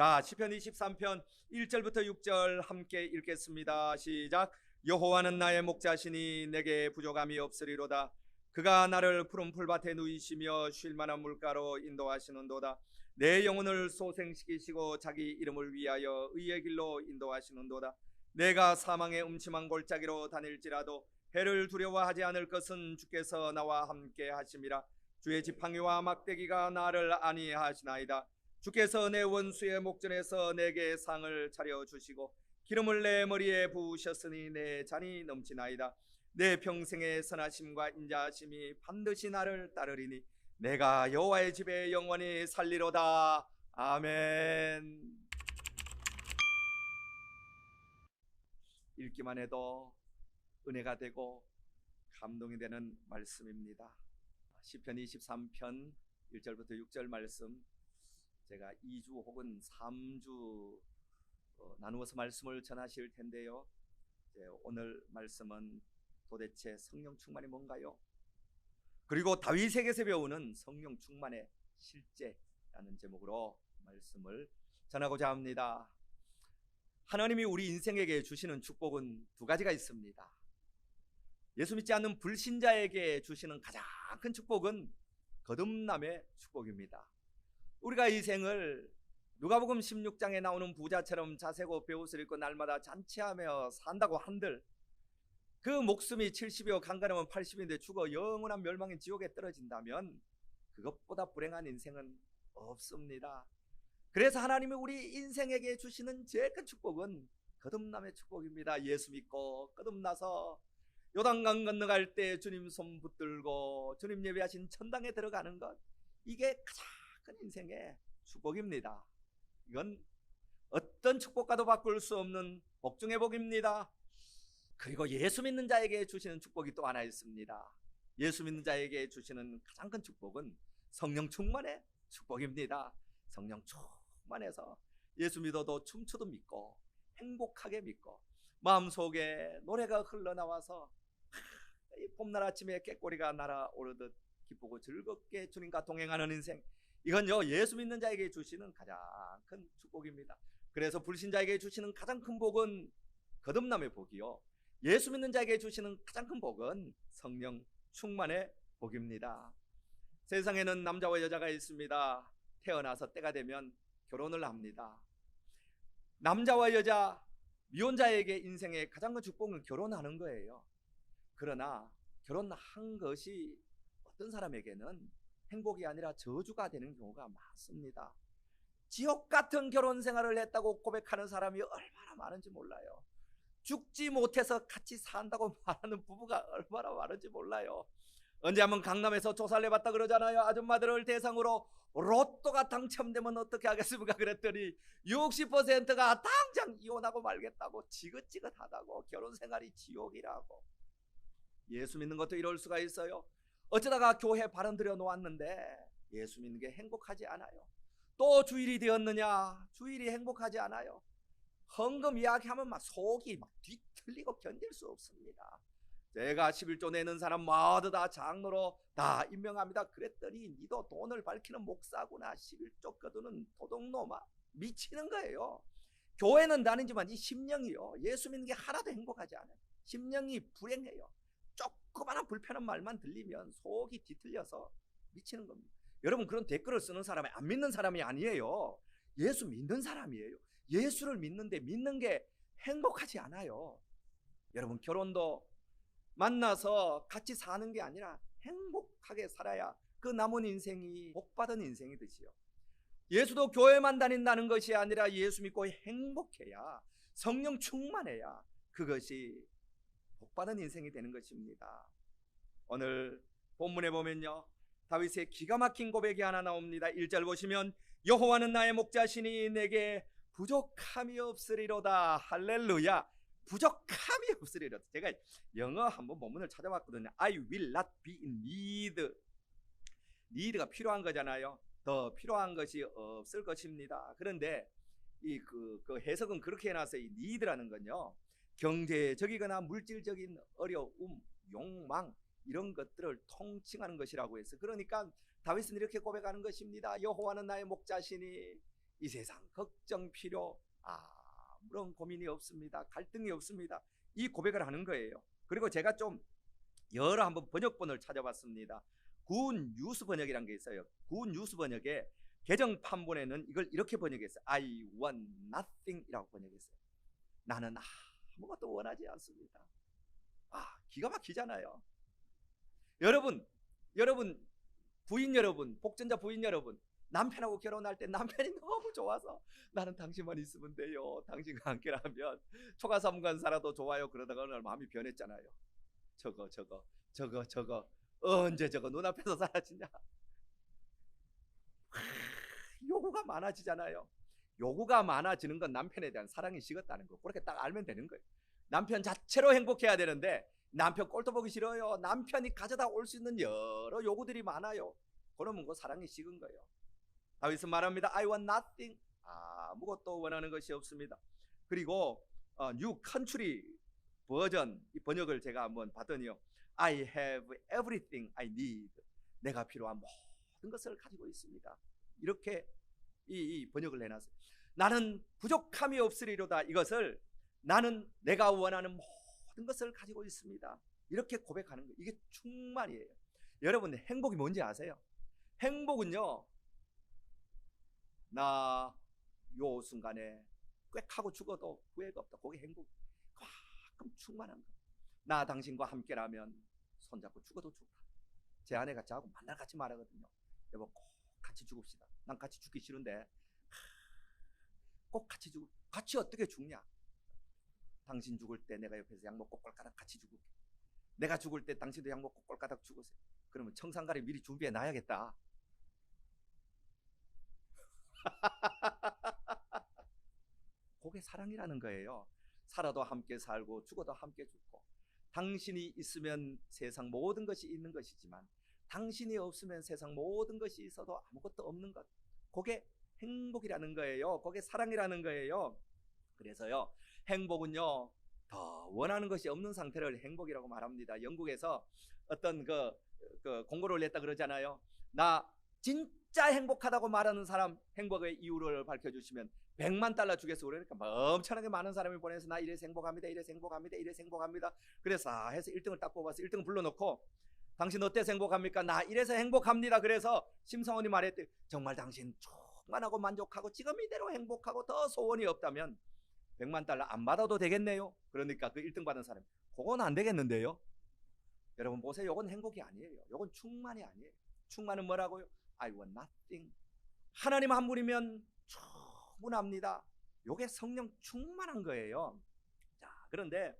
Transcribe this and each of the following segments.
자, 시편 23편 1절부터 6절 함께 읽겠습니다. 시작. 여호와는 나의 목자시니 내게 부족함이 없으리로다. 그가 나를 푸른 풀밭에 누이시며 쉴 만한 물가로 인도하시는도다. 내 영혼을 소생시키시고 자기 이름을 위하여 의의 길로 인도하시는도다. 내가 사망의 음침한 골짜기로 다닐지라도 해를 두려워하지 않을 것은 주께서 나와 함께 하심이라. 주의 지팡이와 막대기가 나를 안위하시나이다. 주께서 내 원수의 목전에서 내게 상을 차려주시고 기름을 내 머리에 부으셨으니 내 잔이 넘치나이다. 내 평생의 선하심과 인자하심이 반드시 나를 따르리니 내가 여호와의 집에 영원히 살리로다. 아멘. 읽기만 해도 은혜가 되고 감동이 되는 말씀입니다. 시편 23편 1절부터 6절 말씀, 제가 2주 혹은 3주 나누어서 말씀을 전하실 텐데요. 오늘 말씀은 도대체 성령 충만이 뭔가요? 그리고 다윗에게서 배우는 성령 충만의 실제라는 제목으로 말씀을 전하고자 합니다. 하나님이 우리 인생에게 주시는 축복은 두 가지가 있습니다. 예수 믿지 않는 불신자에게 주시는 가장 큰 축복은 거듭남의 축복입니다. 우리가 이 생을 누가복음 16장에 나오는 부자처럼 자세고 베옷을 입고 날마다 잔치하며 산다고 한들 그 목숨이 70이요 강간하면 80인데 죽어 영원한 멸망의 지옥에 떨어진다면 그것보다 불행한 인생은 없습니다. 그래서 하나님이 우리 인생에게 주시는 제일 큰 축복은 거듭남의 축복입니다. 예수 믿고 거듭나서 요단강 건너갈 때 주님 손 붙들고 주님 예배하신 천당에 들어가는 것, 이게 가장 큰 인생의 축복입니다. 이건 어떤 축복과도 바꿀 수 없는 복 중의 복입니다. 그리고 예수 믿는 자에게 주시는 축복이 또 하나 있습니다. 예수 믿는 자에게 주시는 가장 큰 축복은 성령 충만의 축복입니다. 성령 충만해서 예수 믿어도 춤추도 믿고 행복하게 믿고 마음속에 노래가 흘러나와서 이 봄날 아침에 꾀꼬리가 날아오르듯 기쁘고 즐겁게 주님과 동행하는 인생, 이건요 예수 믿는 자에게 주시는 가장 큰 축복입니다. 그래서 불신자에게 주시는 가장 큰 복은 거듭남의 복이요, 예수 믿는 자에게 주시는 가장 큰 복은 성령 충만의 복입니다. 세상에는 남자와 여자가 있습니다. 태어나서 때가 되면 결혼을 합니다. 남자와 여자 미혼자에게 인생의 가장 큰 축복은 결혼하는 거예요. 그러나 결혼한 것이 어떤 사람에게는 행복이 아니라 저주가 되는 경우가 많습니다. 지옥 같은 결혼 생활을 했다고 고백하는 사람이 얼마나 많은지 몰라요. 죽지 못해서 같이 산다고 말하는 부부가 얼마나 많은지 몰라요. 언제 한번 강남에서 조사를 해봤다 그러잖아요. 아줌마들을 대상으로 로또가 당첨되면 어떻게 하겠습니까? 그랬더니 60%가 당장 이혼하고 말겠다고, 지긋지긋하다고, 결혼 생활이 지옥이라고. 예수 믿는 것도 이럴 수가 있어요. 어쩌다가 교회 발언 들여 놓았는데 예수 믿는 게 행복하지 않아요. 또 주일이 되었느냐, 주일이 행복하지 않아요. 헌금 이야기하면 막 속이 막 뒤틀리고 견딜 수 없습니다. 제가 11조 내는 사람 모두 다 장로로 다 임명합니다. 그랬더니 니도 돈을 밝히는 목사구나, 11조 거두는 도둑놈아, 미치는 거예요. 교회는 다니지만 이 심령이요, 예수 믿는 게 하나도 행복하지 않아요. 심령이 불행해요. 조그마한 불편한 말만 들리면 속이 뒤틀려서 미치는 겁니다. 여러분, 그런 댓글을 쓰는 사람이 안 믿는 사람이 아니에요. 예수 믿는 사람이에요. 예수를 믿는데 믿는 게 행복하지 않아요. 여러분, 결혼도 만나서 같이 사는 게 아니라 행복하게 살아야 그 남은 인생이 복받은 인생이듯이요. 예수도 교회만 다닌다는 것이 아니라 예수 믿고 행복해야, 성령 충만해야 그것이 복받은 인생이 되는 것입니다. 오늘 본문에 보면요, 다윗의 기가 막힌 고백이 하나 나옵니다. 1절 보시면 여호와는 나의 목자시니 내게 부족함이 없으리로다. 할렐루야. 부족함이 없으리로다. 제가 영어 한번 본문을 찾아봤거든요. I will not be in need. need가 필요한 거잖아요. 더 필요한 것이 없을 것입니다. 그런데 그 해석은 그렇게 해놨어요. 이 need라는 건요, 경제적이거나 물질적인 어려움, 욕망, 이런 것들을 통칭하는 것이라고 해서, 그러니까 다윗은 이렇게 고백하는 것입니다. 여호와는 나의 목자시니 이 세상 걱정 필요 아무런 고민이 없습니다. 갈등이 없습니다. 이 고백을 하는 거예요. 그리고 제가 좀 여러 한번 번역본을 찾아봤습니다. 군 뉴스 번역이라는 게 있어요. 군 뉴스 번역에 개정판본에는 이걸 이렇게 번역했어요. I want nothing 이라고 번역했어요. 나는 아무것도 원하지 않습니다. 기가 막히잖아요. 여러분 부인 여러분, 복전자 부인 여러분, 남편하고 결혼할 때 남편이 너무 좋아서 나는 당신만 있으면 돼요. 당신과 함께라면 초가삼간 살아도 좋아요. 그러다가 어느 날 마음이 변했잖아요. 저거 언제 저거 눈앞에서 사라지냐. 요구가 많아지잖아요. 요구가 많아지는 건 남편에 대한 사랑이 식었다는 거. 그렇게 딱 알면 되는 거예요. 남편 자체로 행복해야 되는데 남편 꼴도 보기 싫어요. 남편이 가져다 올 수 있는 여러 요구들이 많아요. 그러면 그 사랑이 식은 거예요. 다윗은 말합니다. I want nothing. 아무것도 원하는 것이 없습니다. 그리고 뉴 컨트리 버전 이 번역을 제가 한번 봤더니요. I have everything I need. 내가 필요한 모든 것을 가지고 있습니다. 이렇게 이 번역을 해놨어요. 나는 부족함이 없으리로다. 이것을 나는 내가 원하는 모든 것을 가지고 있습니다. 이렇게 고백하는 거예요. 이게 충만이에요. 여러분 행복이 뭔지 아세요? 행복은요, 나 요 순간에 꽥 하고 죽어도 후회가 없다. 그게 행복. 그만큼 충만한 거. 나 당신과 함께라면 손잡고 죽어도 좋다. 제 아내가 저하고 만날 같이 말하거든요. 여보 꼭 같이 죽읍시다. 난 같이 죽기 싫은데 꼭 같이 죽을. 같이 어떻게 죽냐? 당신 죽을 때 내가 옆에서 약 먹고 꼴까닥 같이 죽을게. 내가 죽을 때 당신도 약 먹고 꼴까닥 죽으세요. 그러면 청산가리 미리 준비해 놔야겠다. 그게 사랑이라는 거예요. 살아도 함께 살고 죽어도 함께 죽고, 당신이 있으면 세상 모든 것이 있는 것이지만 당신이 없으면 세상 모든 것이 있어도 아무것도 없는 것. 그게 행복이라는 거예요. 그게 사랑이라는 거예요. 그래서요, 행복은요, 더 원하는 것이 없는 상태를 행복이라고 말합니다. 영국에서 어떤 그 공고를 냈다 그러잖아요. 나 진짜 행복하다고 말하는 사람 행복의 이유를 밝혀주시면 100만 달러 주겠어. 그러니까 엄청나게 많은 사람이 보내서 나 이래서 행복합니다. 이래서 행복합니다. 이래서 행복합니다. 그래서 해서 1등을 딱 뽑아서 1등 불러놓고 당신 어때서 행복합니까? 나 이래서 행복합니다. 그래서 심성원이 말했대. 정말 당신 충만하고 만족하고 지금 이대로 행복하고 더 소원이 없다면 100만 달러 안 받아도 되겠네요. 그러니까 그 1등 받은 사람, 그건 안 되겠는데요. 여러분 보세요. 이건 행복이 아니에요. 이건 충만이 아니에요. 충만은 뭐라고요? I want nothing. 하나님 한 분이면 충분합니다. 이게 성령 충만한 거예요. 자, 그런데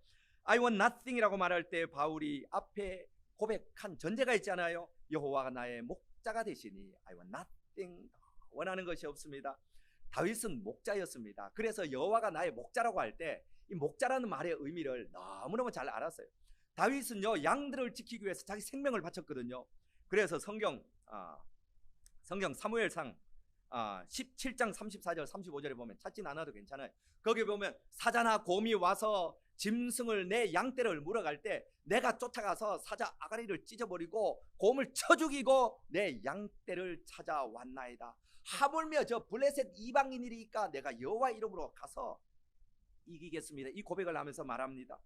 I want nothing이라고 말할 때 바울이 앞에 고백한 전제가 있잖아요. 여호와가 나의 목자가 되시니 I want nothing. 원하는 것이 없습니다. 다윗은 목자였습니다. 그래서 여호와가 나의 목자라고 할 때 이 목자라는 말의 의미를 너무너무 잘 알았어요. 다윗은요, 양들을 지키기 위해서 자기 생명을 바쳤거든요. 그래서 성경 사무엘상 17장 34절 35절에 보면, 찾진 않아도 괜찮아요. 거기 보면 사자나 곰이 와서 짐승을 내 양떼를 물어갈 때 내가 쫓아가서 사자 아가리를 찢어버리고 곰을 쳐 죽이고 내 양떼를 찾아왔나이다. 하물며 저 블레셋 이방인이니까 내가 여호와 이름으로 가서 이기겠습니다. 이 고백을 하면서 말합니다.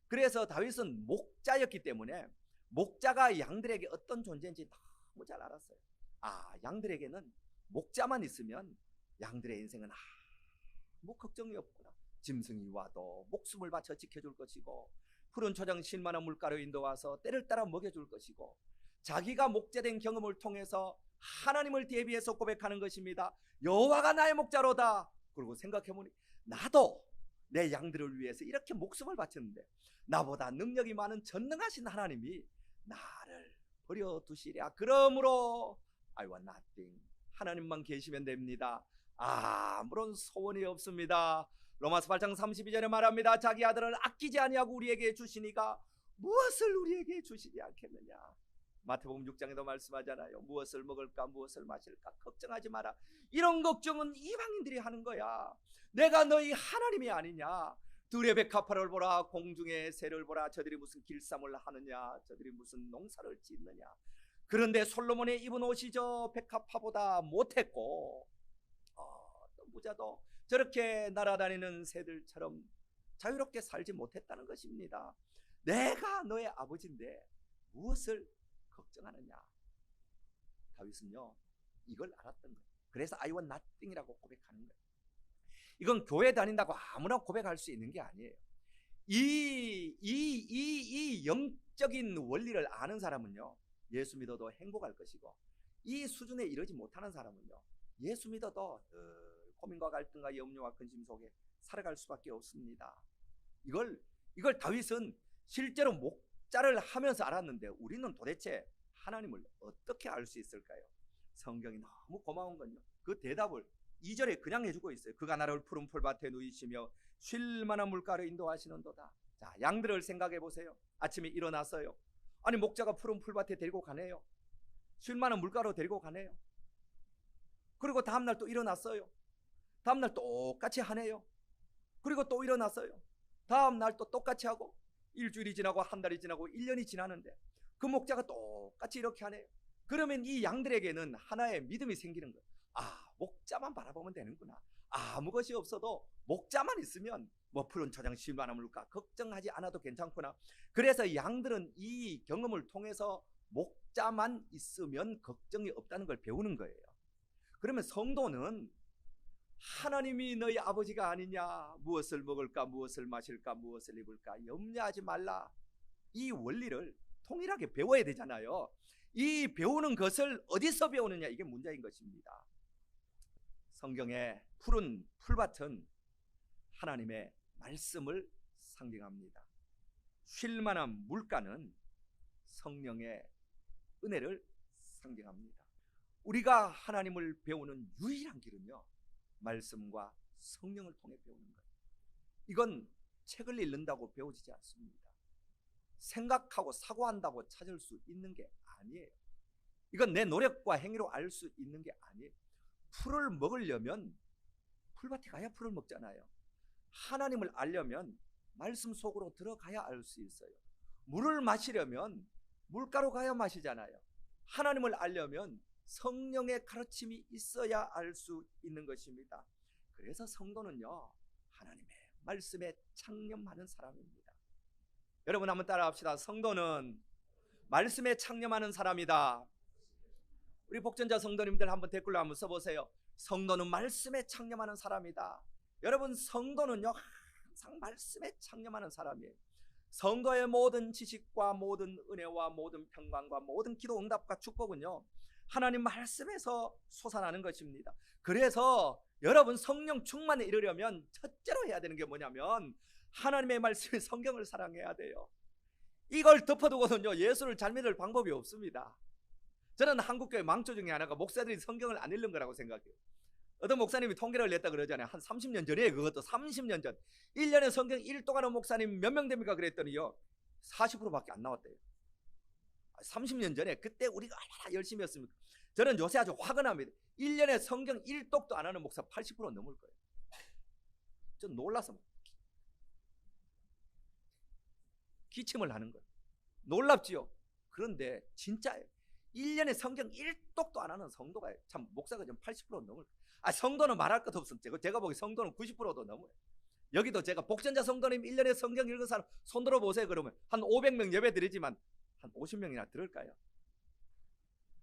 그래서 다윗은 목자였기 때문에 목자가 양들에게 어떤 존재인지 너무 잘 알았어요. 양들에게는 목자만 있으면 양들의 인생은 아무 걱정이 없구나. 짐승이 와도 목숨을 바쳐 지켜줄 것이고, 푸른 초장 실만한 물가로 인도와서 때를 따라 먹여줄 것이고, 자기가 목자된 경험을 통해서 하나님을 대비해서 고백하는 것입니다. 여호와가 나의 목자로다. 그리고 생각해보니 나도 내 양들을 위해서 이렇게 목숨을 바쳤는데 나보다 능력이 많은 전능하신 하나님이 나를 버려두시랴. 그러므로 I want nothing. 하나님만 계시면 됩니다. 아무런 소원이 없습니다. 로마서 8장 32절에 말합니다. 자기 아들을 아끼지 아니하고 우리에게 주시니가 무엇을 우리에게 주시지 않겠느냐. 마태복음 6장에도 말씀하잖아요. 무엇을 먹을까 무엇을 마실까 걱정하지 마라. 이런 걱정은 이방인들이 하는 거야. 내가 너희 하나님이 아니냐. 들의 백합화를 보라, 공중의 새를 보라. 저들이 무슨 길쌈을 하느냐, 저들이 무슨 농사를 짓느냐. 그런데 솔로몬의 입은 옷이 저 백합화보다 못했고 어떤 부자도 저렇게 날아다니는 새들처럼 자유롭게 살지 못했다는 것입니다. 내가 너의 아버지인데 무엇을 걱정하느냐. 다윗은요 이걸 알았던 거예요. 그래서 I want nothing이라고 고백하는 거예요. 이건 교회 다닌다고 아무나 고백할 수 있는 게 아니에요. 이 영적인 원리를 아는 사람은요 예수 믿어도 행복할 것이고, 이 수준에 이르지 못하는 사람은요 예수 믿어도 고민과 갈등과 염려와 근심 속에 살아갈 수밖에 없습니다. 이걸 다윗은 실제로 목자를 하면서 알았는데, 우리는 도대체 하나님을 어떻게 알 수 있을까요? 성경이 너무 고마운 건요 그 대답을 2절에 그냥 해주고 있어요. 그가 나를 푸른 풀밭에 누이시며 쉴 만한 물가로 인도하시는도다. 자, 양들을 생각해 보세요. 아침에 일어났어요. 아니 목자가 푸른 풀밭에 데리고 가네요. 쉴 만한 물가로 데리고 가네요. 그리고 다음날 또 일어났어요. 다음날 똑같이 하네요. 그리고 또 일어났어요. 다음날 또 똑같이 하고, 일주일이 지나고 한 달이 지나고 1년이 지나는데 그 목자가 똑같이 이렇게 하네요. 그러면 이 양들에게는 하나의 믿음이 생기는 거예요. 아, 목자만 바라보면 되는구나. 아무것이 없어도 목자만 있으면 뭐 푸른 초장 쉴 만한 물가 걱정하지 않아도 괜찮구나. 그래서 양들은 이 경험을 통해서 목자만 있으면 걱정이 없다는 걸 배우는 거예요. 그러면 성도는 하나님이 너희 아버지가 아니냐, 무엇을 먹을까, 무엇을 마실까, 무엇을 입을까 염려하지 말라, 이 원리를 통일하게 배워야 되잖아요. 이 배우는 것을 어디서 배우느냐, 이게 문제인 것입니다. 성경의 푸른 풀밭은 하나님의 말씀을 상징합니다. 쉴 만한 물가는 성령의 은혜를 상징합니다. 우리가 하나님을 배우는 유일한 길은요 말씀과 성령을 통해 배우는 거예요. 이건 책을 읽는다고 배워지지 않습니다. 생각하고 사고한다고 찾을 수 있는 게 아니에요. 이건 내 노력과 행위로 알 수 있는 게 아니에요. 풀을 먹으려면 풀밭에 가야 풀을 먹잖아요. 하나님을 알려면 말씀 속으로 들어가야 알 수 있어요. 물을 마시려면 물가로 가야 마시잖아요. 하나님을 알려면 성령의 가르침이 있어야 알 수 있는 것입니다. 그래서 성도는요 하나님의 말씀에 창념하는 사람입니다. 여러분 한번 따라합시다. 성도는 말씀에 창념하는 사람이다. 우리 복전자 성도님들 한번 댓글로 한번 써보세요. 성도는 말씀에 창념하는 사람이다. 여러분 성도는요 항상 말씀에 창념하는 사람이에요. 성도의 모든 지식과 모든 은혜와 모든 평강과 모든 기도 응답과 축복은요 하나님 말씀에서 솟아나는 것입니다. 그래서 여러분 성령 충만에 이르려면 첫째로 해야 되는 게 뭐냐면 하나님의 말씀, 성경을 사랑해야 돼요. 이걸 덮어두고는요 예수를 잘 믿을 방법이 없습니다. 저는 한국교회 망조 중에 하나가 목사들이 성경을 안 읽는 거라고 생각해요. 어떤 목사님이 통계를 냈다 그러잖아요. 한 30년 전에, 그것도 30년 전 1년에 성경 1독하는 목사님 몇 명 됩니까 그랬더니요 40%밖에 안 나왔대요. 30년 전에. 그때 우리가 얼마나 열심히 했습니까? 저는 요새 아주 화가 납니다. 1년에 성경 1독도 안 하는 목사 80% 넘을 거예요. 전 놀라서 기침을 하는 거예요. 놀랍지요? 그런데 진짜예요. 1년에 성경 1독도 안 하는 성도가 참 목사가 좀 80% 넘을 거예요. 성도는 말할 것도 없습니다. 제가 보기 성도는 90%도 넘어요. 여기도 제가 복전자 성도님 1년에 성경 읽은 사람 손 들어보세요. 그러면 한 500명 예배 드리지만 한 50명이나 들을까요?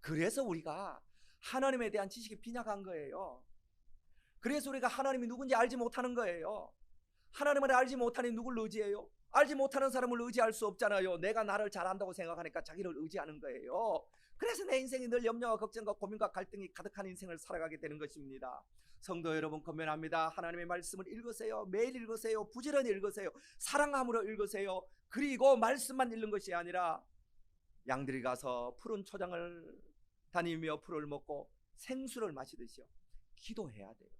그래서 우리가 하나님에 대한 지식이 빈약한 거예요. 그래서 우리가 하나님이 누군지 알지 못하는 거예요. 하나님을 알지 못하니 누굴 의지해요? 알지 못하는 사람을 의지할 수 없잖아요. 내가 나를 잘 안다고 생각하니까 자기를 의지하는 거예요. 그래서 내 인생이 늘 염려와 걱정과 고민과 갈등이 가득한 인생을 살아가게 되는 것입니다. 성도 여러분 권면합니다. 하나님의 말씀을 읽으세요. 매일 읽으세요. 부지런히 읽으세요. 사랑함으로 읽으세요. 그리고 말씀만 읽는 것이 아니라 양들이 가서 푸른 초장을 다니며 풀을 먹고 생수를 마시듯이요 기도해야 돼요.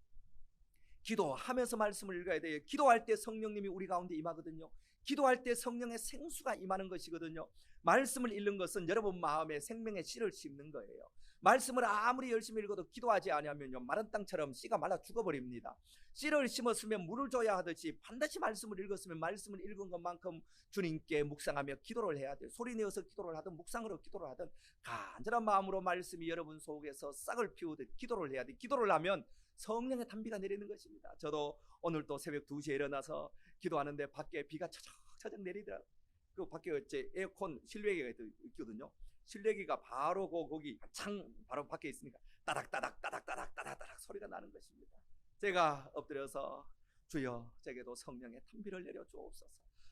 기도하면서 말씀을 읽어야 돼요. 기도할 때 성령님이 우리 가운데 임하거든요. 기도할 때 성령의 생수가 임하는 것이거든요. 말씀을 읽는 것은 여러분 마음에 생명의 씨를 심는 거예요. 말씀을 아무리 열심히 읽어도 기도하지 않으면요, 마른 땅처럼 씨가 말라 죽어버립니다. 씨를 심었으면 물을 줘야 하듯이 반드시 말씀을 읽었으면 말씀을 읽은 것만큼 주님께 묵상하며 기도를 해야 돼요. 소리 내어서 기도를 하든 묵상으로 기도를 하든 간절한 마음으로 말씀이 여러분 속에서 싹을 피우듯 기도를 해야 돼요. 기도를 하면 성령의 단비가 내리는 것입니다. 저도 오늘 또 새벽 2시에 일어나서 기도하는데 밖에 비가 처적처적 내리더라고요. 그 밖에 어째 에어컨 실외기가 있거든요. 실내기가 바로 거기 창 바로 밖에 있으니까 따닥따닥 소리가 나는 것입니다. 제가 엎드려서 주여, 제게도 성령의 단비를 내려 주옵소서.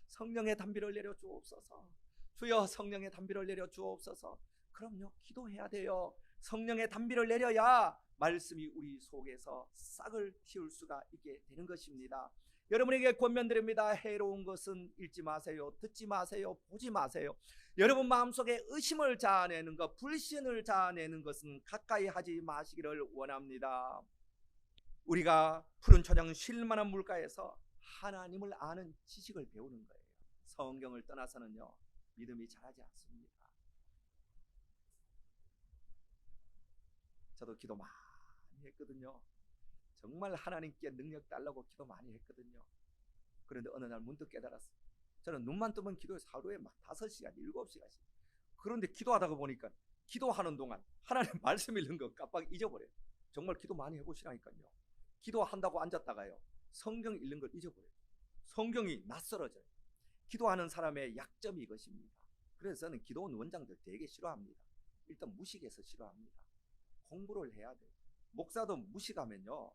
성령의 단비를 내려 주옵소서. 주여, 성령의 단비를 내려 주옵소서. 그럼요, 기도해야 돼요. 성령의 단비를 내려야 말씀이 우리 속에서 싹을 틔울 수가 있게 되는 것입니다. 여러분에게 권면드립니다. 해로운 것은 읽지 마세요. 듣지 마세요. 보지 마세요. 여러분 마음속에 의심을 자아내는 것, 불신을 자아내는 것은 가까이 하지 마시기를 원합니다. 우리가 푸른 초장 쉴만한 물가에서 하나님을 아는 지식을 배우는 거예요. 성경을 떠나서는요, 믿음이 자라지 않습니다. 저도 기도 많이 했거든요. 정말 하나님께 능력 달라고 기도 많이 했거든요. 그런데 어느 날 문득 깨달았어요. 저는 눈만 뜨면 기도해서 하루에 막 5시간, 7시간씩. 그런데 기도하다가 보니까 기도하는 동안 하나님 말씀 읽는 거 깜빡 잊어버려요. 정말 기도 많이 해보시라니까요. 기도한다고 앉았다가요, 성경 읽는 걸 잊어버려요. 성경이 낯설어져요. 기도하는 사람의 약점이 이것입니다. 그래서 저는 기도원 원장들 되게 싫어합니다. 일단 무식해서 싫어합니다. 공부를 해야 돼요. 목사도 무식하면요,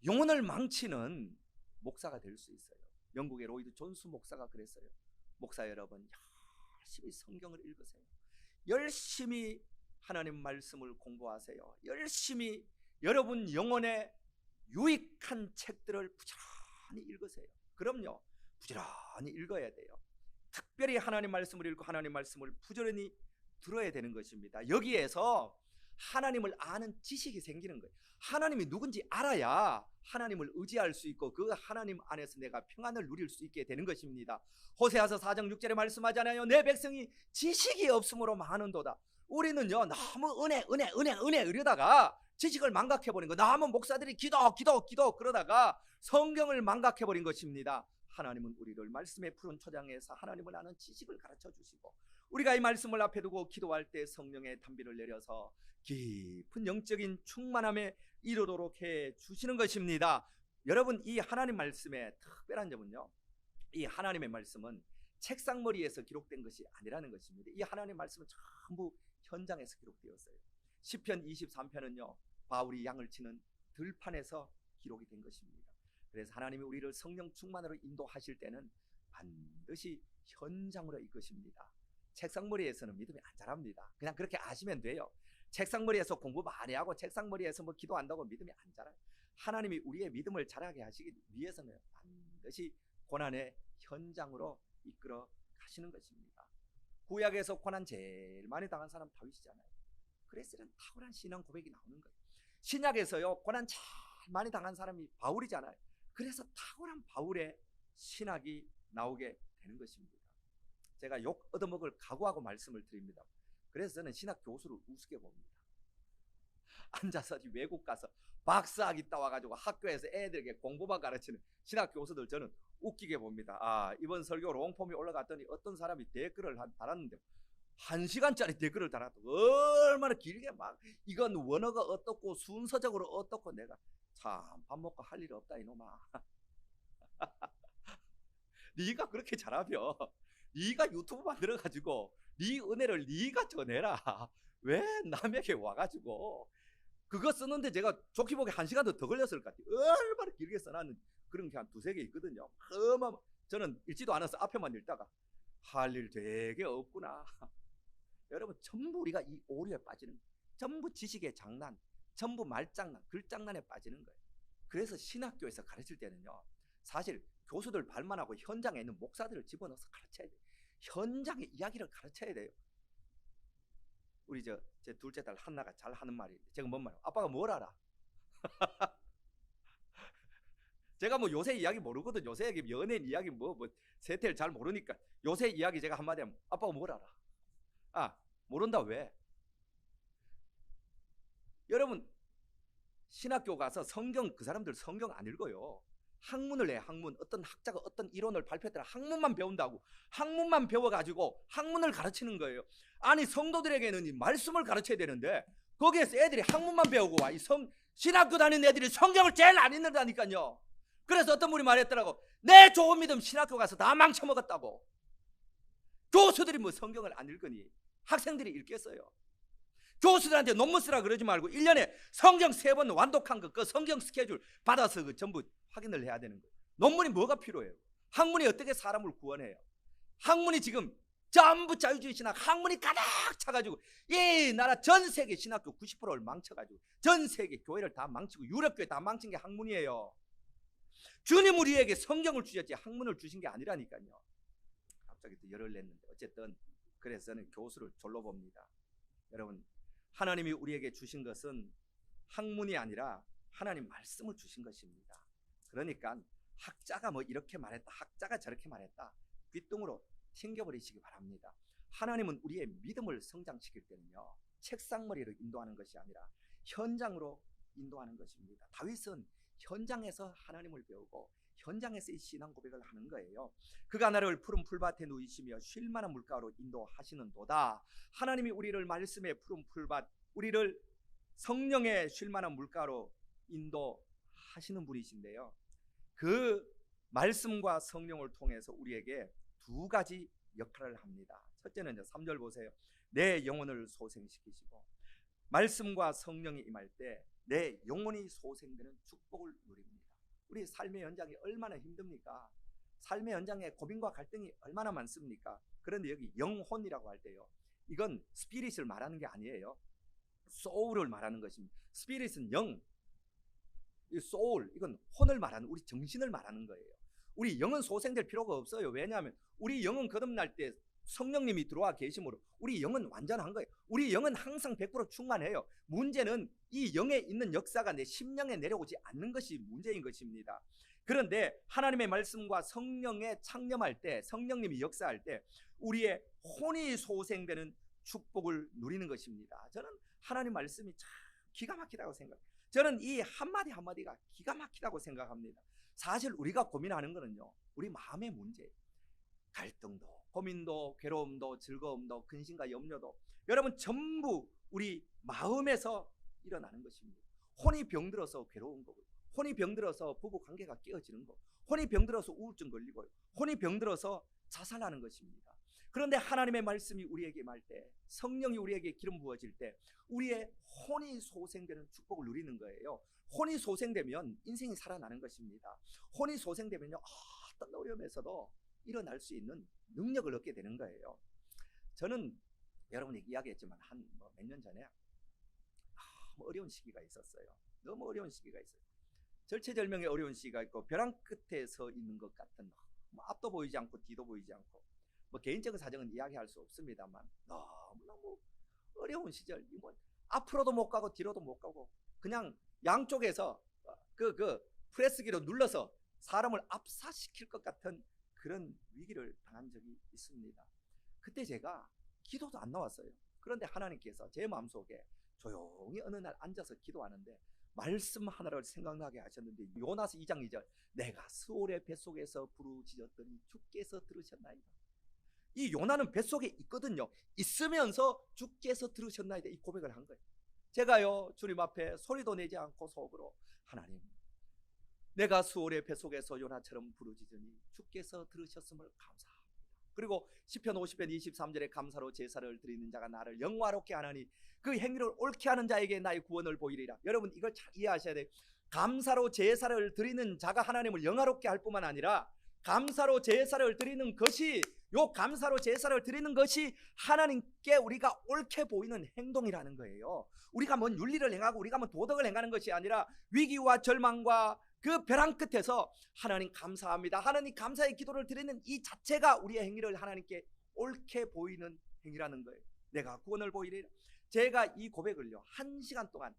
영혼을 망치는 목사가 될 수 있어요. 영국의 로이드 존스 목사가 그랬어요. 목사 여러분, 열심히 성경을 읽으세요. 열심히 하나님 말씀을 공부하세요. 열심히 여러분 영혼에 유익한 책들을 부지런히 읽으세요. 그럼요, 부지런히 읽어야 돼요. 특별히 하나님 말씀을 읽고 하나님 말씀을 부지런히 들어야 되는 것입니다. 여기에서 하나님을 아는 지식이 생기는 거예요. 하나님이 누군지 알아야 하나님을 의지할 수 있고 그 하나님 안에서 내가 평안을 누릴 수 있게 되는 것입니다. 호세아서 4장 6절에 말씀하잖아요. 내 백성이 지식이 없으므로 망하는도다. 우리는요, 너무 은혜 이러다가 지식을 망각해버린 거. 너무 목사들이 기도 그러다가 성경을 망각해버린 것입니다. 하나님은 우리를 말씀의 푸른 초장에서 하나님을 아는 지식을 가르쳐 주시고, 우리가 이 말씀을 앞에 두고 기도할 때 성령의 단비를 내려서 깊은 영적인 충만함에 이르도록 해 주시는 것입니다. 여러분, 이 하나님 말씀의 특별한 점은요, 이 하나님의 말씀은 책상머리에서 기록된 것이 아니라는 것입니다. 이 하나님의 말씀은 전부 현장에서 기록되었어요. 시편 23편은요, 바울이 양을 치는 들판에서 기록이 된 것입니다. 그래서 하나님이 우리를 성령 충만으로 인도하실 때는 반드시 현장으로 이끄십니다. 책상머리에서는 믿음이 안 자랍니다. 그냥 그렇게 아시면 돼요. 책상머리에서 공부 많이 하고 책상머리에서 뭐 기도한다고 믿음이 안 자라요. 하나님이 우리의 믿음을 자라게 하시기 위해서는 반드시 고난의 현장으로 이끌어 가시는 것입니다. 구약에서 고난 제일 많이 당한 사람 다윗이잖아요. 그래서 이런 탁월한 신앙 고백이 나오는 거예요. 신약에서요, 고난 제일 많이 당한 사람이 바울이잖아요. 그래서 탁월한 바울의 신학이 나오게 되는 것입니다. 제가 욕 얻어먹을 각오하고 말씀을 드립니다. 그래서 저는 신학 교수를 우습게 봅니다. 앉아서 외국 가서 박사학위 따와가지고 학교에서 애들에게 공부만 가르치는 신학 교수들 저는 웃기게 봅니다. 이번 설교 롱폼이 올라갔더니 어떤 사람이 댓글을 달았는데 1시간짜리 댓글을 달았다고. 얼마나 길게 막 이건 원어가 어떻고 순서적으로 어떻고. 내가 참 밥 먹고 할 일 없다 이놈아. 네가 그렇게 잘하면 네가 유튜브 만들어가지고 네 은혜를 네가 전해라. 왜 남에게 와가지고 그거 쓰는데 제가 좋게 보기 1시간도 더 걸렸을 것 같아요. 얼마나 길게 써놨는지. 그런 게 한 2-3개 있거든요. 저는 읽지도 않아서 앞에만 읽다가 할 일 되게 없구나. 여러분, 전부 우리가 이 오류에 빠지는 거예요. 전부 지식의 장난, 전부 말장난, 글장난에 빠지는 거예요. 그래서 신학교에서 가르칠 때는요, 사실 교수들 발만하고 현장에 있는 목사들을 집어넣어서 가르쳐야 돼요. 현장의 이야기를 가르쳐야 돼요. 우리 제 둘째 딸 한나가 잘 하는 말이, 제가 뭔 말이에요? 아빠가 뭘 알아? 제가 뭐 요새 이야기 모르거든. 요새 연예인 이야기 세태를 잘 모르니까 요새 이야기 제가 한마디 하면 아빠가 뭘 알아? 모른다. 왜? 여러분 신학교 가서 성경, 그 사람들 성경 안 읽어요. 학문을 해. 학문. 어떤 학자가 어떤 이론을 발표했더라. 학문만 배운다고. 학문만 배워가지고 학문을 가르치는 거예요. 아니 성도들에게는 이 말씀을 가르쳐야 되는데 거기에서 애들이 학문만 배우고 와. 신학교 다니는 애들이 성경을 제일 안 읽는다니까요. 그래서 어떤 분이 말했더라고. 내 좋은 믿음 신학교 가서 다 망쳐먹었다고. 교수들이 뭐 성경을 안 읽으니 학생들이 읽겠어요. 교수들한테 논문 쓰라 그러지 말고 1년에 성경 3번 완독한 거 그 성경 스케줄 받아서 그 전부 확인을 해야 되는 거예요. 논문이 뭐가 필요해요? 학문이 어떻게 사람을 구원해요? 학문이 지금 전부 자유주의 신학 학문이 가득 차가지고 이 나라 전 세계 신학교 90%를 망쳐가지고 전 세계 교회를 다 망치고 유럽교회 다 망친 게 학문이에요. 주님 우리에게 성경을 주셨지 학문을 주신 게 아니라니까요. 갑자기 또 열을 냈는데 어쨌든 그래서 저는 교수를 졸로 봅니다. 여러분 하나님이 우리에게 주신 것은 학문이 아니라 하나님 말씀을 주신 것입니다. 그러니까 학자가 뭐 이렇게 말했다 학자가 저렇게 말했다 귓등으로 튕겨버리시기 바랍니다. 하나님은 우리의 믿음을 성장시킬 때는요 책상머리로 인도하는 것이 아니라 현장으로 인도하는 것입니다. 다윗은 현장에서 하나님을 배우고 현장에서 이 신앙 고백을 하는 거예요. 그가 나를 푸른 풀밭에 누이시며 쉴 만한 물가로 인도하시는도다. 하나님이 우리를 말씀의 푸른 풀밭 우리를 성령의 쉴 만한 물가로 인도하시는 분이신데요 그 말씀과 성령을 통해서 우리에게 두 가지 역할을 합니다. 첫째는 3절 보세요. 내 영혼을 소생시키시고 말씀과 성령이 임할 때 내 영혼이 소생되는 축복을 누립니다. 우리 삶의 현장이 얼마나 힘듭니까? 삶의 현장에 고민과 갈등이 얼마나 많습니까? 그런데 여기 영혼이라고 할 때요 이건 스피릿을 말하는 게 아니에요. 소울을 말하는 것입니다. 스피릿은 영, 이 소울 이건 혼을 말하는 우리 정신을 말하는 거예요. 우리 영은 소생될 필요가 없어요. 왜냐하면 우리 영은 거듭날 때 성령님이 들어와 계심으로 우리 영은 완전한 거예요. 우리 영은 항상 100% 충만해요. 문제는 이 영에 있는 역사가 내 심령에 내려오지 않는 것이 문제인 것입니다. 그런데 하나님의 말씀과 성령에 창념할 때 성령님이 역사할 때 우리의 혼이 소생되는 축복을 누리는 것입니다. 저는 하나님 말씀이 참 기가 막히다고 생각해요. 저는 이 한마디 한마디가 기가 막히다고 생각합니다. 사실 우리가 고민하는 거는요 우리 마음의 문제예요. 갈등도 고민도 괴로움도 즐거움도 근심과 염려도 여러분 전부 우리 마음에서 일어나는 것입니다. 혼이 병들어서 괴로운 거고요. 혼이 병들어서 부부관계가 깨어지는 거, 혼이 병들어서 우울증 걸리고요. 혼이 병들어서 자살하는 것입니다. 그런데 하나님의 말씀이 우리에게 임할 때 성령이 우리에게 기름 부어질 때 우리의 혼이 소생되는 축복을 누리는 거예요. 혼이 소생되면 인생이 살아나는 것입니다. 혼이 소생되면요 어떤 어려움에서도 일어날 수 있는 능력을 얻게 되는 거예요. 저는 여러분이 이야기했지만 한 몇 년 전에 너무 어려운 시기가 있었어요. 너무 어려운 시기가 있어요. 절체절명의 어려운 시기가 있고 벼랑 끝에 서 있는 것 같은 앞도 보이지 않고 뒤도 보이지 않고 뭐 개인적인 사정은 이야기할 수 없습니다만 너무너무 어려운 시절 뭐 앞으로도 못 가고 뒤로도 못 가고 그냥 양쪽에서 그 프레스기로 눌러서 사람을 압사시킬 것 같은 그런 위기를 당한 적이 있습니다. 그때 제가 기도도 안 나왔어요. 그런데 하나님께서 제 마음속에 조용히 어느 날 앉아서 기도하는데 말씀 하나를 생각나게 하셨는데 요나서 2장 2절 내가 스올의 뱃속에서 부르짖었더니 주께서 들으셨나이다. 이 요나는 뱃속에 있거든요. 있으면서 주께서 들으셨나이다 이 고백을 한 거예요. 제가요 주님 앞에 소리도 내지 않고 속으로 하나님 내가 스올의 뱃속에서 요나처럼 부르짖으니 주께서 들으셨음을 감사합니다. 그리고 시편 50편 23절에 감사로 제사를 드리는 자가 나를 영화롭게 하나니 그 행위를 옳게 하는 자에게 나의 구원을 보이리라. 여러분 이걸 잘 이해하셔야 돼요. 감사로 제사를 드리는 자가 하나님을 영화롭게 할 뿐만 아니라 감사로 제사를 드리는 것이 감사로 제사를 드리는 것이 하나님께 우리가 옳게 보이는 행동이라는 거예요. 우리가 뭔 윤리를 행하고 우리가 뭔 도덕을 행하는 것이 아니라 위기와 절망과 그 벼랑 끝에서 하나님 감사합니다. 하나님 감사의 기도를 드리는 이 자체가 우리의 행위를 하나님께 옳게 보이는 행위라는 거예요. 내가 구원을 보이리라. 제가 이 고백을요 1시간 동안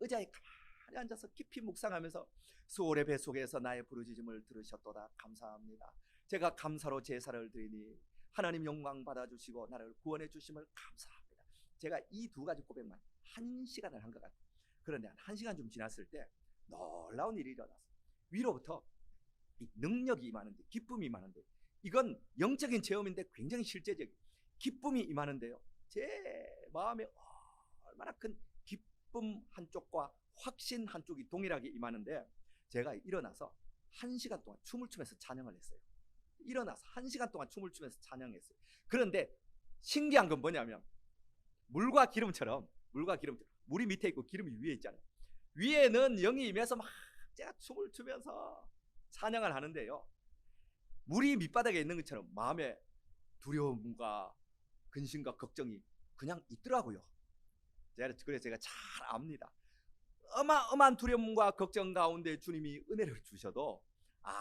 의자에 가만히 앉아서 깊이 묵상하면서 스올의 뱃속에서 나의 부르짖음을 들으셨도다 감사합니다. 제가 감사로 제사를 드리니 하나님 영광 받아주시고 나를 구원해 주심을 감사합니다. 제가 이 두 가지 고백만 1시간을 한 것 같아요. 그런데 한 시간 좀 지났을 때 놀라운 일이 일어났어요. 위로부터 이 능력이 임하는데, 기쁨이 임하는데, 이건 영적인 체험인데 굉장히 실제적인 기쁨이 임하는데요, 제 마음에 얼마나 큰 기쁨 한쪽과 확신 한쪽이 동일하게 임하는데, 제가 일어나서 1시간 동안 춤을 추면서 찬양을 했어요. 일어나서 1시간 동안 춤을 추면서 찬양했어요. 그런데 신기한 건 뭐냐면, 물과 기름처럼 물이 밑에 있고 기름이 위에 있잖아요. 위에는 영이 임해서 막 제가 춤을 추면서 찬양을 하는데요, 물이 밑바닥에 있는 것처럼 마음에 두려움과 근심과 걱정이 그냥 있더라고요. 그래서 제가 잘 압니다. 어마어마한 두려움과 걱정 가운데 주님이 은혜를 주셔도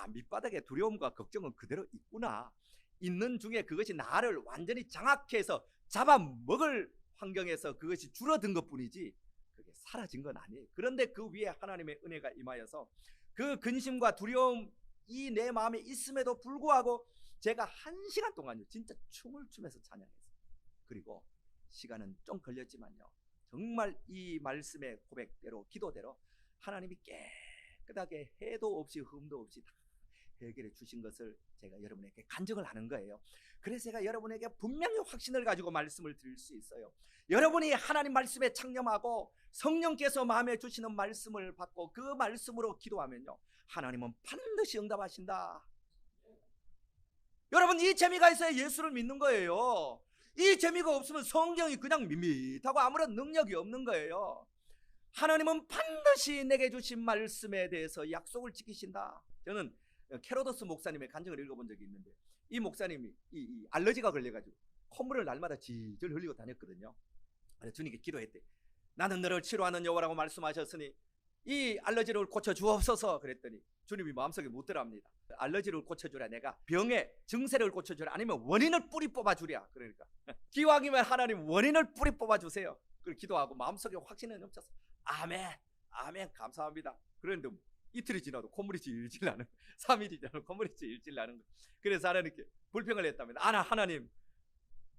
밑바닥에 두려움과 걱정은 그대로 있구나. 있는 중에 그것이 나를 완전히 장악해서 잡아먹을 환경에서 그것이 줄어든 것뿐이지 그게 사라진 건 아니에요. 그런데 그 위에 하나님의 은혜가 임하여서 그 근심과 두려움이 내 마음에 있음에도 불구하고 제가 1시간 동안요 진짜 춤을 추면서 찬양했어요. 그리고 시간은 좀 걸렸지만요, 정말 이 말씀의 고백대로, 기도대로 하나님이 깨끗하게 해도 없이 흠도 없이 다 해결해 주신 것을 제가 여러분에게 간증을 하는 거예요. 그래서 제가 여러분에게 분명히 확신을 가지고 말씀을 드릴 수 있어요. 여러분이 하나님 말씀에 창념하고 성령께서 마음에 주시는 말씀을 받고 그 말씀으로 기도하면요, 하나님은 반드시 응답하신다. 여러분, 이 재미가 있어야 예수를 믿는 거예요. 이 재미가 없으면 성경이 그냥 밋밋하고 아무런 능력이 없는 거예요. 하나님은 반드시 내게 주신 말씀에 대해서 약속을 지키신다. 저는 캐로더스 목사님의 간증을 읽어본 적이 있는데, 이 목사님이 이 알러지가 걸려가지고 콧물을 날마다 질질 흘리고 다녔거든요. 그래서 주님께 기도했대. 나는 너를 치료하는 여호와라고 말씀하셨으니 이 알러지를 고쳐주옵소서. 그랬더니 주님이 마음속에 묻더랍니다. 알러지를 고쳐주라, 내가 병의 증세를 고쳐주라, 아니면 원인을 뿌리 뽑아주랴. 그러니까 기왕이면 하나님 원인을 뿌리 뽑아주세요. 그걸 기도하고 마음속에 확신이 넘쳐서 아멘, 아멘, 감사합니다. 그런데 이틀이 지나도 콧물이 질질 나는, 3일이 지나도 콧물이 질질 나는 거. 그래서 하나님께 불평을 했답니다. 하나님,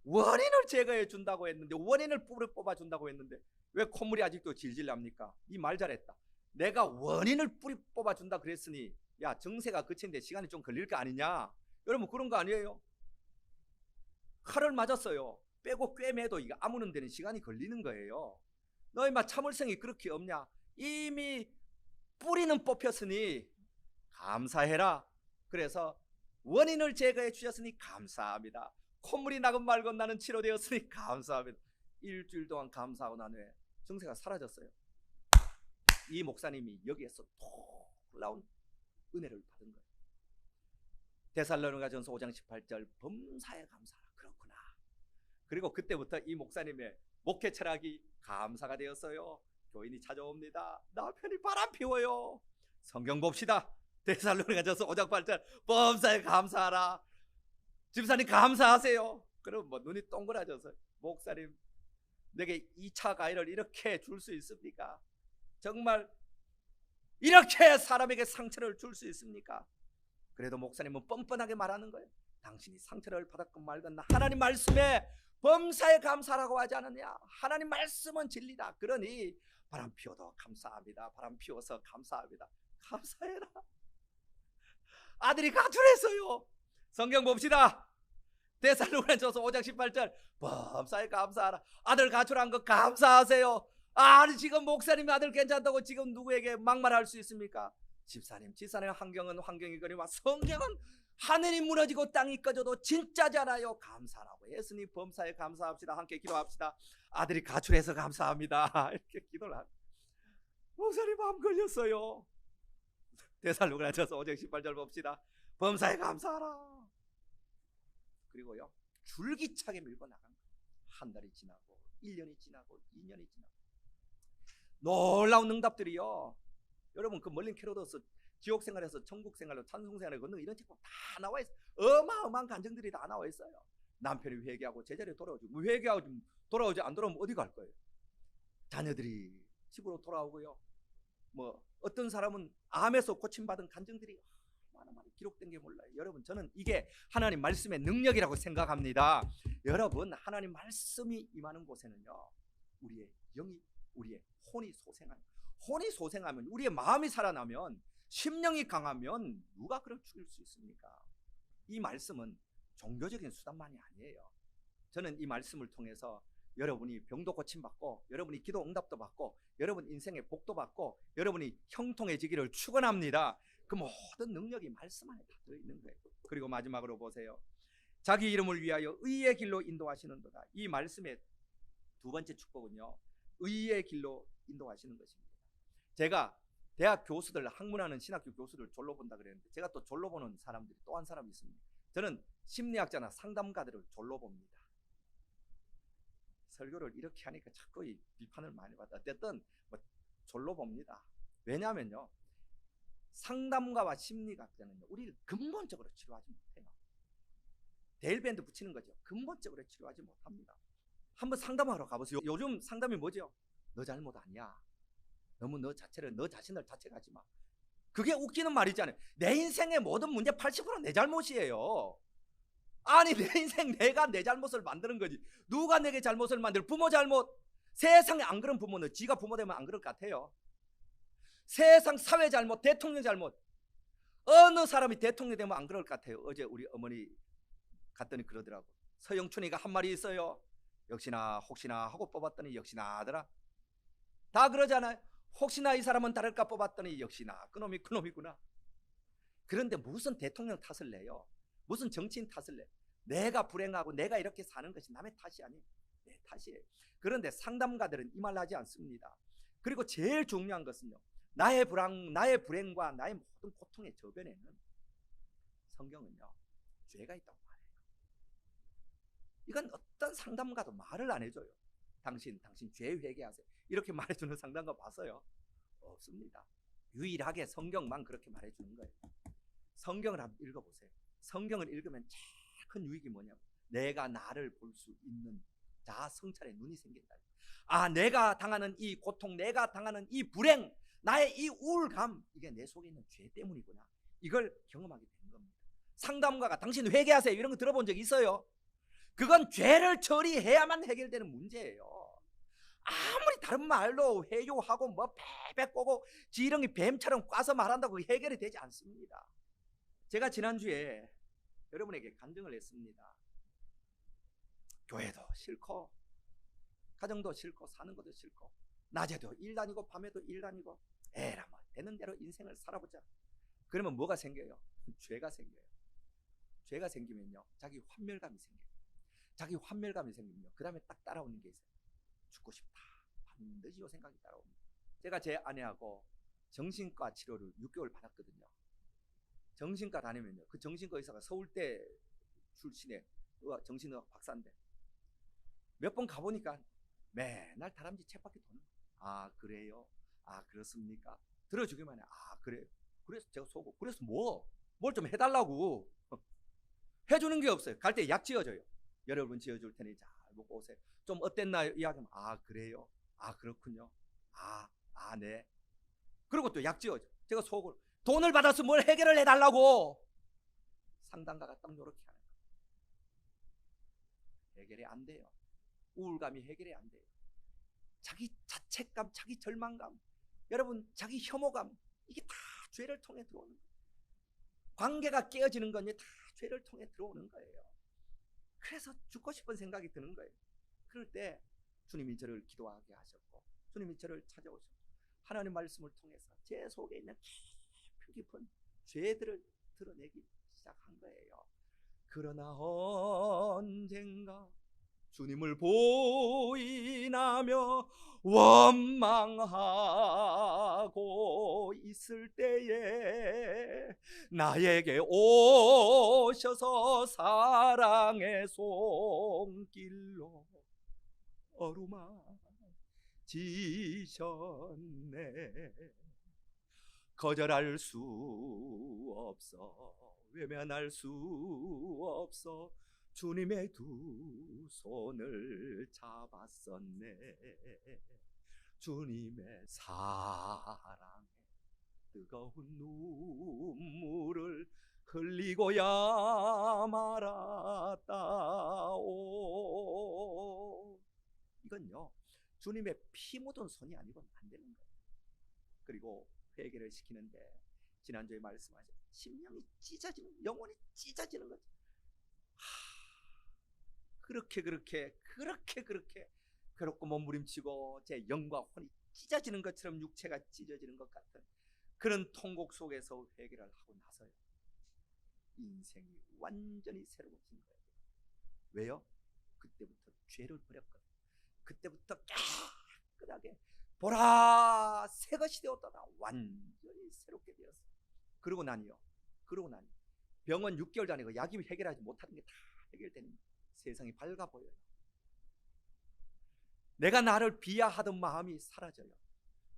원인을 제거해 준다고 했는데, 원인을 뿌리 뽑아 준다고 했는데 왜 콧물이 아직도 질질 납니까? 이 말 잘했다. 내가 원인을 뿌리 뽑아 준다 그랬으니 야, 증세가 그치는데 시간이 좀 걸릴 거 아니냐? 여러분, 그런 거 아니에요? 칼을 맞았어요. 빼고 꿰매도 이게 아무는 데는 시간이 걸리는 거예요. 너희 막 참을성이 그렇게 없냐? 이미 뿌리는 뽑혔으니 감사해라. 그래서 원인을 제거해 주셨으니 감사합니다. 콧물이 나건 말건 나는 치료되었으니 감사합니다. 일주일 동안 감사하고 난 후에 증세가 사라졌어요. 이 목사님이 여기에서 놀라운 은혜를 받은 거예요. 데살로니가전서 5장 18절 범사에 감사하라. 그렇구나. 그리고 그때부터 이 목사님의 목회 철학이 감사가 되었어요. 교인이 찾아옵니다. 남편이 바람 피워요. 성경 봅시다. 데살로니가전서 5장 8절 범사에 감사하라. 집사님 감사하세요. 그럼 눈이 동그라져서, 목사님 내게 2차 가해를 이렇게 줄 수 있습니까? 정말 이렇게 사람에게 상처를 줄 수 있습니까? 그래도 목사님은 뻔뻔하게 말하는 거예요. 당신이 상처를 받았건 말건 하나님 말씀에 범사에 감사라고 하지 않느냐? 하나님 말씀은 진리다. 그러니 바람 피워도 감사합니다. 바람 피워서 감사합니다. 감사해라. 아들이 가출했어요. 성경 봅시다. 데살로니가전서 5장 18절 범사에 감사하라. 아들 가출한 거 감사하세요. 지금 목사님 아들 괜찮다고 지금 누구에게 막말할 수 있습니까? 집사님 환경은 환경이거니와 성경은 하늘이 무너지고 땅이 꺼져도 진짜잖아요. 감사라고 했으니 범사에 감사합시다. 함께 기도합시다. 아들이 가출해서 감사합니다. 이렇게 기도를 합니다. 목사님 마음 걸렸어요. 데살로니가전서 5장 18절 봅시다. 범사에 감사하라. 그리고요, 줄기차게 밀고 나간 거예요. 한 달이 지나고 1년이 지나고 2년이 지나고 놀라운 응답들이요. 여러분, 그 멀린 캐로더스 지옥생활에서 천국생활로 찬송생활을 걷는 이런 책법 다 나와 있어요. 어마어마한 간증들이 다 나와 있어요. 남편이 회개하고 제자리에 돌아오지, 회개하고 돌아오지 안 돌아오면 어디 갈 거예요? 자녀들이 집으로 돌아오고요. 어떤 사람은 암에서 고침받은 간증들이 많이 기록된 게 몰라요. 여러분, 저는 이게 하나님 말씀의 능력이라고 생각합니다. 여러분, 하나님 말씀이 임하는 곳에는요, 우리의 영이, 우리의 혼이 소생하는, 혼이 소생하면, 우리의 마음이 살아나면, 심령이 강하면 누가 그를 죽일 수 있습니까? 이 말씀은 종교적인 수단만이 아니에요. 저는 이 말씀을 통해서 여러분이 병도 고침받고, 여러분이 기도 응답도 받고, 여러분 인생의 복도 받고, 여러분이 형통해지기를 축원합니다. 그 모든 능력이 말씀 안에 다 들어있는 거예요. 그리고 마지막으로 보세요. 자기 이름을 위하여 의의 길로 인도하시는도다. 이 말씀의 두 번째 축복은요, 의의 길로 인도하시는 것입니다. 제가 대학 교수들, 학문하는 신학교 교수들 졸로 본다 그랬는데, 제가 또 졸로 보는 사람들이 또 한 사람이 있습니다. 저는 심리학자나 상담가들을 졸로 봅니다. 설교를 이렇게 하니까 자꾸 이 비판을 많이 받아. 어쨌든 뭐 졸로 봅니다. 왜냐하면요, 상담가와 심리학자는요, 우리를 근본적으로 치료하지 못해요. 데일밴드 붙이는 거죠. 근본적으로 치료하지 못합니다. 한번 상담하러 가보세요. 요즘 상담이 뭐죠? 너 잘못 아니야. 너무 너 자신을 자책하지 마. 그게 웃기는 말이잖아요. 내 인생의 모든 문제 80% 내 잘못이에요. 아니, 내 인생 내가 내 잘못을 만드는 거지. 누가 내게 잘못을 만들? 부모 잘못. 세상에 안 그런 부모는 지가 부모 되면 안 그럴 것 같아요. 세상 사회 잘못, 대통령 잘못. 어느 사람이 대통령 되면 안 그럴 것 같아요. 어제 우리 어머니 갔더니 그러더라고. 서영춘이가 한 말이 있어요. 역시나 혹시나 하고 뽑았더니 역시나 하더라. 다 그러잖아요. 혹시나 이 사람은 다를까 뽑았더니 역시나 그놈이 그놈이구나. 그런데 무슨 대통령 탓을 내요? 무슨 정치인 탓을 내? 내가 불행하고 내가 이렇게 사는 것이 남의 탓이 아니에요. 내 탓이에요. 그런데 상담가들은 이 말 하지 않습니다. 그리고 제일 중요한 것은요, 나의 불행과 나의 모든 고통의 저변에는 성경은요, 죄가 있다고 말해요. 이건 어떤 상담가도 말을 안 해줘요. 당신 죄 회개하세요. 이렇게 말해주는 상담가 봤어요? 없습니다. 유일하게 성경만 그렇게 말해주는 거예요. 성경을 한번 읽어보세요. 성경을 읽으면 제일 큰 유익이 뭐냐면, 내가 나를 볼 수 있는 자아 성찰의 눈이 생긴다. 아, 내가 당하는 이 고통, 내가 당하는 이 불행, 나의 이 우울감, 이게 내 속에 있는 죄 때문이구나. 이걸 경험하게 되는 겁니다. 상담가가 당신 회개하세요 이런 거 들어본 적 있어요? 그건 죄를 처리해야만 해결되는 문제예요. 아무리 다른 말로 회유하고 뭐 패패 꼬고 지렁이 뱀처럼 꽈서 말한다고 해결이 되지 않습니다. 제가 지난주에 여러분에게 간증을 했습니다. 교회도 싫고 가정도 싫고 사는 것도 싫고 낮에도 일 다니고 밤에도 일 다니고 에라 뭐 되는 대로 인생을 살아보자. 그러면 뭐가 생겨요? 죄가 생겨요. 죄가 생기면요, 자기 환멸감이 생겨요. 자기 환멸감이 생기면요, 그 다음에 딱 따라오는 게 있어요. 죽고 싶다. 반드시 요 생각이 따라옵니다. 제가 제 아내하고 정신과 치료를 6개월 받았거든요. 정신과 다니면요, 그 정신과 의사가 서울대 출신의 정신의학 박사인데 몇 번 가보니까 맨날 다람쥐 쳇바퀴 도는 거예요. 아, 그래요? 아, 그렇습니까? 들어주기만 해. 아, 그래요? 그래서 제가 속고, 그래서 뭘 좀 해달라고. 해주는 게 없어요. 갈 때 약 지어줘요. 여러분 지어줄 테니 잘 먹고 오세요. 좀 어땠나요? 이야기하면, 아, 그래요? 아, 그렇군요. 아, 네. 그리고 또 약 지어줘. 제가 속으로, 돈을 받아서 뭘 해결을 해달라고. 상담가가 딱 요렇게 하는 거예요. 해결이 안 돼요. 우울감이 해결이 안 돼요. 자기 자책감, 자기 절망감, 여러분 자기 혐오감, 이게 다 죄를 통해 들어오는 거예요. 관계가 깨어지는 건 다 죄를 통해 들어오는 거예요. 그래서 죽고 싶은 생각이 드는 거예요. 그럴 때 주님이 저를 기도하게 하셨고, 주님이 저를 찾아오셨고, 하나님 말씀을 통해서 제 속에 있는 깊은 죄들을 드러내기 시작한 거예요. 그러나 언젠가 주님을 보이나며 원망하고 있을 때에 나에게 오셔서 사랑의 손길로 어루만지셨네. 거절할 수 없어, 외면할 수 없어, 주님의 두 손을 잡았었네. 주님의 사랑에 뜨거운 눈물을 흘리고야 말았다오. 이건요, 주님의 피 묻은 손이 아니고는 안 되는 거예요. 그리고 회개를 시키는데 지난주에 말씀하신 심령이 찢어지는, 영혼이 찢어지는 거죠. 그렇게 괴롭고 몸부림치고 제 영과 혼이 찢어지는 것처럼 육체가 찢어지는 것 같은 그런 통곡 속에서 회개를 하고 나서요, 인생이 완전히 새로워진 거예요. 왜요? 그때부터 죄를 버렸거든요. 그때부터 깨끗하게 보라 새 것이 되었다. 완전히 새롭게 되었어요. 그러고 나니 병원 6개월 다니고 약이 해결하지 못하는 게 다 해결되는 세상이 밝아 보여요. 내가 나를 비하하던 마음이 사라져요.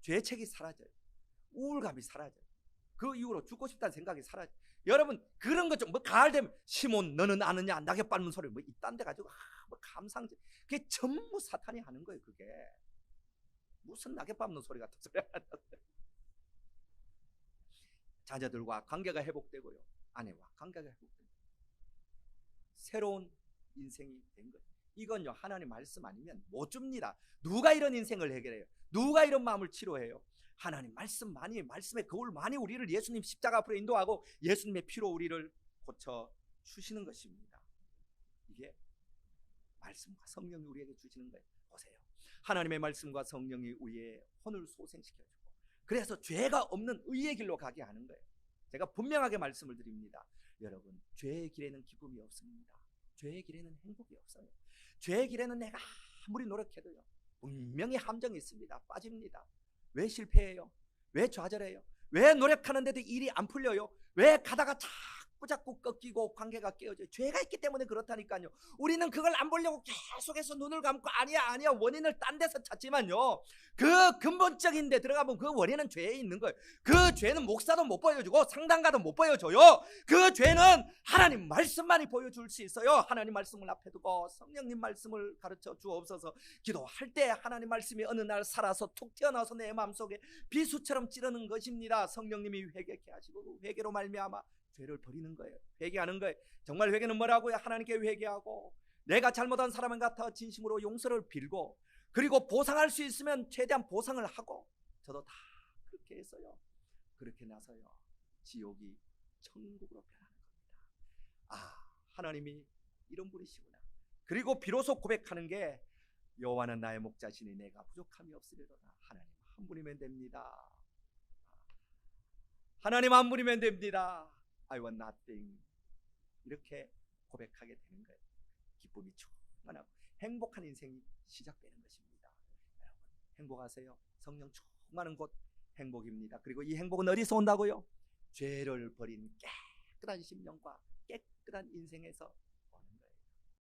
죄책이 사라져요. 우울감이 사라져요. 그 이후로 죽고 싶다는 생각이 사라져요. 여러분 그런 것 좀 뭐 가을 되면 시몬 너는 아느냐 낙엽 밟는 소리 뭐 이딴 데 가지고 뭐 감상적, 그게 전부 사탄이 하는 거예요. 그게 무슨 낙엽 밟는 소리 같은 소리 하는 거예요. 자녀들과 관계가 회복되고요, 아내와 관계가 회복되고 새로운 인생이 된 거예요. 이건요 하나님 말씀 아니면 못 줍니다. 누가 이런 인생을 해결해요? 누가 이런 마음을 치료해요? 하나님 말씀만이, 말씀의 거울만이 우리를 예수님 십자가 앞으로 인도하고 예수님의 피로 우리를 고쳐 주시는 것입니다. 이게 말씀과 성령이 우리에게 주시는 거예요. 보세요, 하나님의 말씀과 성령이 우리의 혼을 소생시켜주고 그래서 죄가 없는 의의 길로 가게 하는 거예요. 제가 분명하게 말씀을 드립니다. 여러분 죄의 길에는 기쁨이 없습니다. 죄의 길에는 행복이 없어요. 죄의 길에는 내가 아무리 노력해도요 분명히 함정이 있습니다. 빠집니다. 왜 실패해요? 왜 좌절해요? 왜 노력하는데도 일이 안 풀려요? 왜 가다가 자꾸 꺾이고 관계가 깨어져요? 죄가 있기 때문에 그렇다니까요. 우리는 그걸 안 보려고 계속해서 눈을 감고 아니야 원인을 딴 데서 찾지만요, 그 근본적인 데 들어가면 그 원인은 죄에 있는 거예요. 그 죄는 목사도 못 보여주고 상담가도 못 보여줘요. 그 죄는 하나님 말씀만이 보여줄 수 있어요. 하나님 말씀을 앞에 두고 성령님 말씀을 가르쳐 주옵소서. 기도할 때 하나님 말씀이 어느 날 살아서 툭 튀어나와서 내 마음속에 비수처럼 찌르는 것입니다. 성령님이 회개케 하시고 회개로 말미암아 죄를 버리는 거예요. 회개하는 거예요. 정말 회개는 뭐라고요? 하나님께 회개하고 내가 잘못한 사람은 같아 진심으로 용서를 빌고 그리고 보상할 수 있으면 최대한 보상을 하고, 저도 다 그렇게 했어요. 그렇게 나서요 지옥이 천국으로 변하는 겁니다. 하나님이 이런 분이시구나. 그리고 비로소 고백하는 게 여호와는 나의 목자시니 내가 부족함이 없으리로다. 하나님 한 분이면 됩니다. 하나님 한 분이면 됩니다. I want nothing. 이렇게 고백하게 되는 거예요. 기쁨이 충만하고 행복한 인생이 시작되는 것입니다. 여러분 행복하세요. 성령 충만한 곳 행복입니다. 그리고 이 행복은 어디서 온다고요? 죄를 버린 깨끗한 심령과 깨끗한 인생에서